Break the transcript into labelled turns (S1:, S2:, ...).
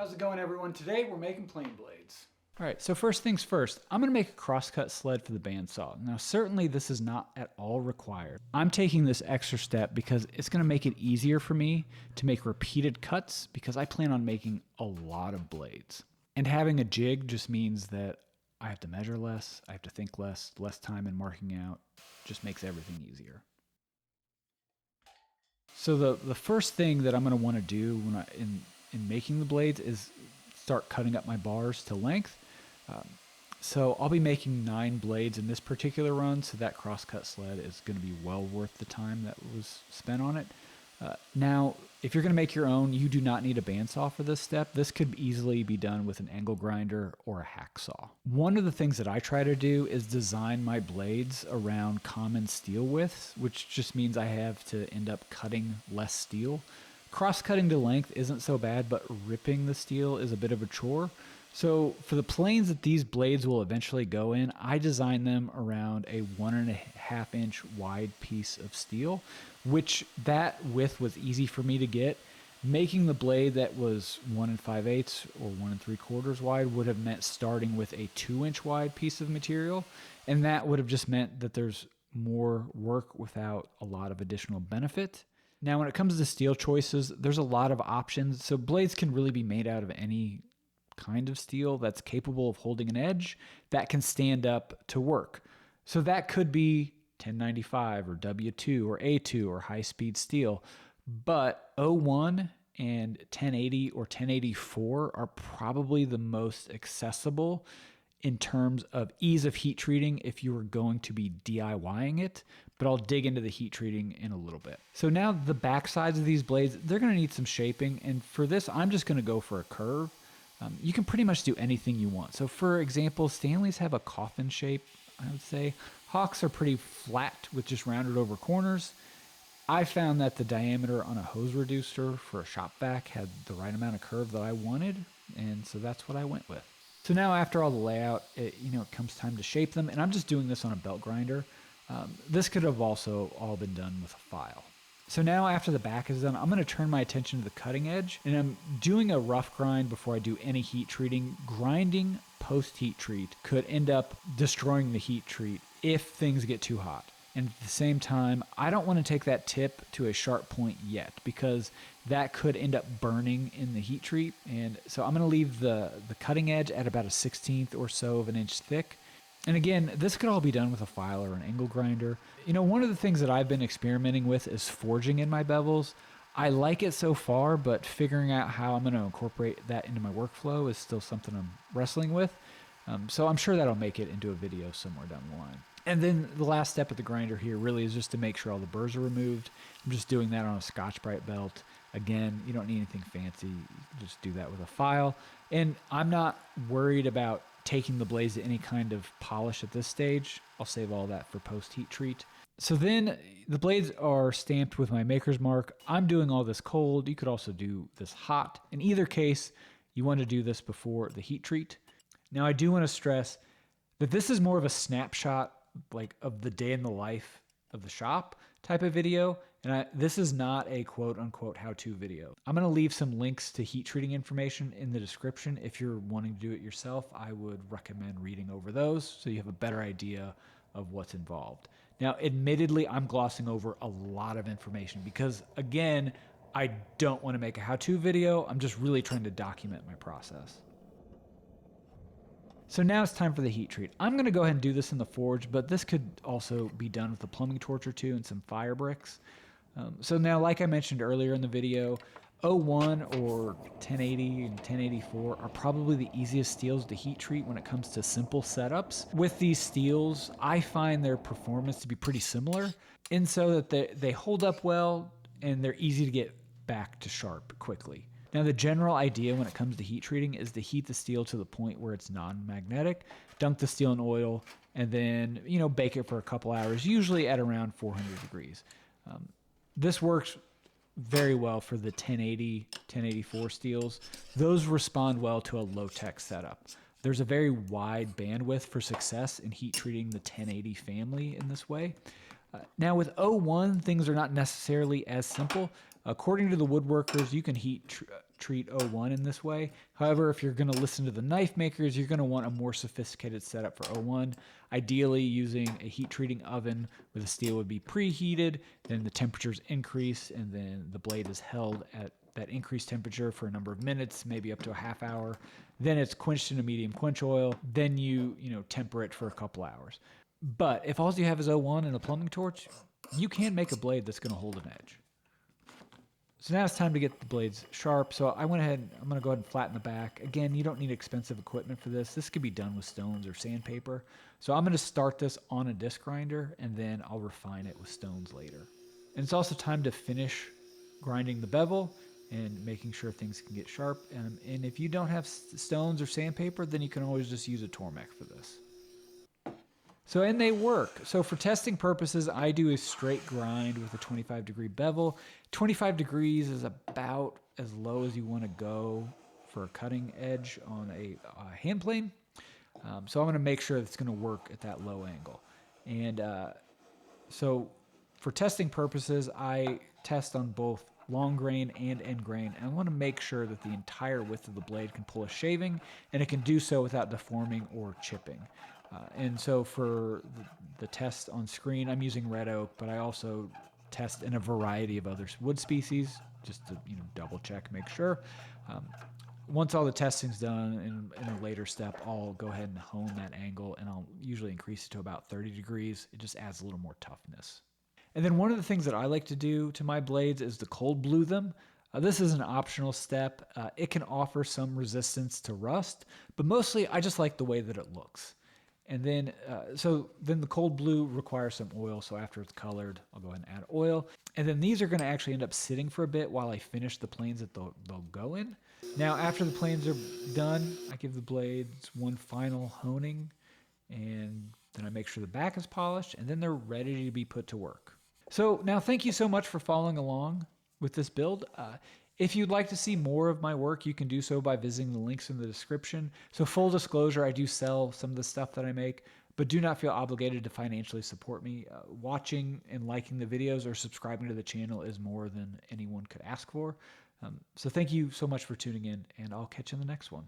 S1: How's it going, everyone? Today we're making plane blades.
S2: All right, so first things first, I'm gonna make a crosscut sled for the bandsaw. Now, certainly this is not at all required. I'm taking this extra step because it's gonna make it easier for me to make repeated cuts because I plan on making a lot of blades. And having a jig just means that I have to measure less, I have to think less time in marking out, just makes everything easier. So the first thing that I'm gonna wanna do when in making the blades is start cutting up my bars to length. So I'll be making 9 blades in this particular run, so that crosscut sled is going to be well worth the time that was spent on it. Now, if you're going to make your own, you do not need a bandsaw for this step. This could easily be done with an angle grinder or a hacksaw. One of the things that I try to do is design my blades around common steel widths, which just means I have to end up cutting less steel. Cross-cutting to length isn't so bad, but ripping the steel is a bit of a chore. So for the planes that these blades will eventually go in, I designed them around a 1.5 inch wide piece of steel, which that width was easy for me to get. Making the blade that was 1 5/8 or 1 3/4 wide would have meant starting with a 2-inch wide piece of material, and that would have just meant that there's more work without a lot of additional benefit. Now, when it comes to steel choices, there's a lot of options. So blades can really be made out of any kind of steel that's capable of holding an edge that can stand up to work. So that could be 1095 or W2 or A2 or high-speed steel. But 01 and 1080 or 1084 are probably the most accessible in terms of ease of heat treating if you were going to be DIYing it, but I'll dig into the heat treating in a little bit. So now the back sides of these blades, they're gonna need some shaping, and for this, I'm just gonna go for a curve. You can pretty much do anything you want. So for example, Stanleys have a coffin shape, I would say. Hawks are pretty flat with just rounded over corners. I found that the diameter on a hose reducer for a shop vac had the right amount of curve that I wanted, and so that's what I went with. So now after all the layout, it comes time to shape them, and I'm just doing this on a belt grinder. This could have also all been done with a file. So now after the back is done, I'm going to turn my attention to the cutting edge, and I'm doing a rough grind before I do any heat treating. Grinding post-heat treat could end up destroying the heat treat if things get too hot. And at the same time, I don't want to take that tip to a sharp point yet because that could end up burning in the heat treat. And so I'm going to leave the cutting edge at about a 1/16 or so of an inch thick. And again, this could all be done with a file or an angle grinder. One of the things that I've been experimenting with is forging in my bevels. I like it so far, but figuring out how I'm going to incorporate that into my workflow is still something I'm wrestling with. So I'm sure that'll make it into a video somewhere down the line. And then the last step of the grinder here really is just to make sure all the burrs are removed. I'm just doing that on a Scotch-Brite belt. Again, you don't need anything fancy. You just do that with a file. And I'm not worried about taking the blades to any kind of polish at this stage. I'll save all that for post-heat treat. So then the blades are stamped with my maker's mark. I'm doing all this cold. You could also do this hot. In either case, you want to do this before the heat treat. Now, I do want to stress that this is more of a snapshot of the day in the life of the shop type of video. And this is not a quote unquote how-to video. I'm going to leave some links to heat treating information in the description. If you're wanting to do it yourself, I would recommend reading over those so you have a better idea of what's involved. Now, admittedly, I'm glossing over a lot of information because again, I don't want to make a how-to video. I'm just really trying to document my process. So now it's time for the heat treat. I'm going to go ahead and do this in the forge, but this could also be done with a plumbing torch or two and some fire bricks. So now, like I mentioned earlier in the video, 01 or 1080 and 1084 are probably the easiest steels to heat treat when it comes to simple setups. With these steels, I find their performance to be pretty similar, and so that they hold up well and they're easy to get back to sharp quickly. Now, the general idea when it comes to heat treating is to heat the steel to the point where it's non-magnetic, dunk the steel in oil, and then, bake it for a couple hours, usually at around 400 degrees. This works very well for the 1080, 1084 steels. Those respond well to a low-tech setup. There's a very wide bandwidth for success in heat treating the 1080 family in this way. Now with 01, things are not necessarily as simple. According to the woodworkers, you can heat treat O1 in this way. However, if you're going to listen to the knife makers, you're going to want a more sophisticated setup for O1. Ideally, using a heat treating oven where the steel would be preheated, then the temperatures increase, and then the blade is held at that increased temperature for a number of minutes, maybe up to a half hour. Then it's quenched in a medium quench oil. Then you temper it for a couple hours. But if all you have is O1 and a plumbing torch, you can make a blade that's going to hold an edge. So now it's time to get the blades sharp. So I went ahead, I'm going to go ahead and flatten the back. Again, you don't need expensive equipment for this. This could be done with stones or sandpaper. So I'm going to start this on a disc grinder, and then I'll refine it with stones later. And it's also time to finish grinding the bevel and making sure things can get sharp. And if you don't have stones or sandpaper, then you can always just use a Tormek for this. So, and they work. So for testing purposes, I do a straight grind with a 25-degree bevel. 25 degrees is about as low as you want to go for a cutting edge on a hand plane. So I'm going to make sure it's going to work at that low angle. And so for testing purposes, I test on both long grain and end grain. And I want to make sure that the entire width of the blade can pull a shaving, and it can do so without deforming or chipping. And so for the test on screen, I'm using red oak, but I also test in a variety of other wood species just to double check, make sure. Once all the testing's done in a later step, I'll go ahead and hone that angle, and I'll usually increase it to about 30 degrees. It just adds a little more toughness. And then one of the things that I like to do to my blades is to cold blue them. This is an optional step. It can offer some resistance to rust, but mostly I just like the way that it looks. And then, then the cold blue requires some oil. So after it's colored, I'll go ahead and add oil. And then these are going to actually end up sitting for a bit while I finish the planes that they'll go in. Now, after the planes are done, I give the blades one final honing, and then I make sure the back is polished, and then they're ready to be put to work. So now, thank you so much for following along with this build. If you'd like to see more of my work, you can do so by visiting the links in the description. So full disclosure, I do sell some of the stuff that I make, but do not feel obligated to financially support me. Watching and liking the videos or subscribing to the channel is more than anyone could ask for. So thank you so much for tuning in, and I'll catch you in the next one.